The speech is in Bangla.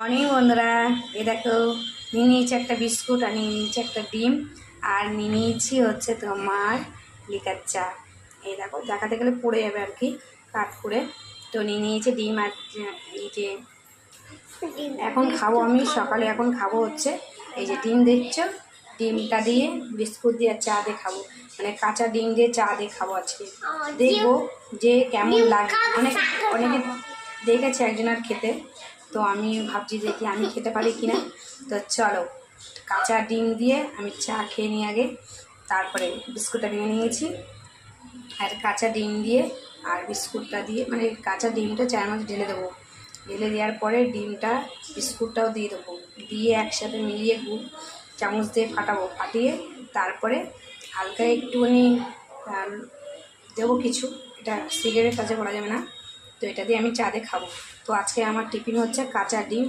অনেক বন্ধুরা এ দেখো নিয়ে নিয়েছি একটা বিস্কুট আর নিয়ে নিয়েছি একটা ডিম আর নিয়ে নিয়েছি হচ্ছে তোমার লিকার চা। এই দেখো দেখাতে গেলে পড়ে যাবে আর কি কাট করে। তো নিয়ে নিয়েছি ডিম আর এই যে এখন খাবো আমি সকালে এখন খাবো হচ্ছে এই যে ডিম দেখছো, ডিমটা দিয়ে বিস্কুট দিয়ে চা দিয়ে খাবো, মানে কাঁচা ডিম দিয়ে চা দিয়ে খাবো আজকে। দেখবো যে কেমন লাগে, অনেকে দেখেছে একজনের খেতে, তো আমি ভাবছি যে কি আমি খেতে পারি কিনা। তো চলো কাঁচা ডিম দিয়ে আমি চা খেয়ে নিই আগে, তারপরে বিস্কুটটা ভেঙে নিয়েছি আর কাঁচা ডিম দিয়ে আর বিস্কুটটা দিয়ে মানে কাঁচা ডিমটা চায়ের মধ্যে ঢেলে দেবো, ঢেলে দেওয়ার পরে ডিমটা বিস্কুটটাও দিয়ে দেবো, দিয়ে একসাথে মিলিয়ে চামচ দিয়ে ফাটাবো, ফাটিয়ে তারপরে হালকা একটুখানি দেবো কিছু, এটা সিগারেট কাজে করা যাবে না, তো এটা দিয়ে আমি চা দিয়ে খাবো। তো আজকে আমার টিফিন হচ্ছে কাঁচা ডিম।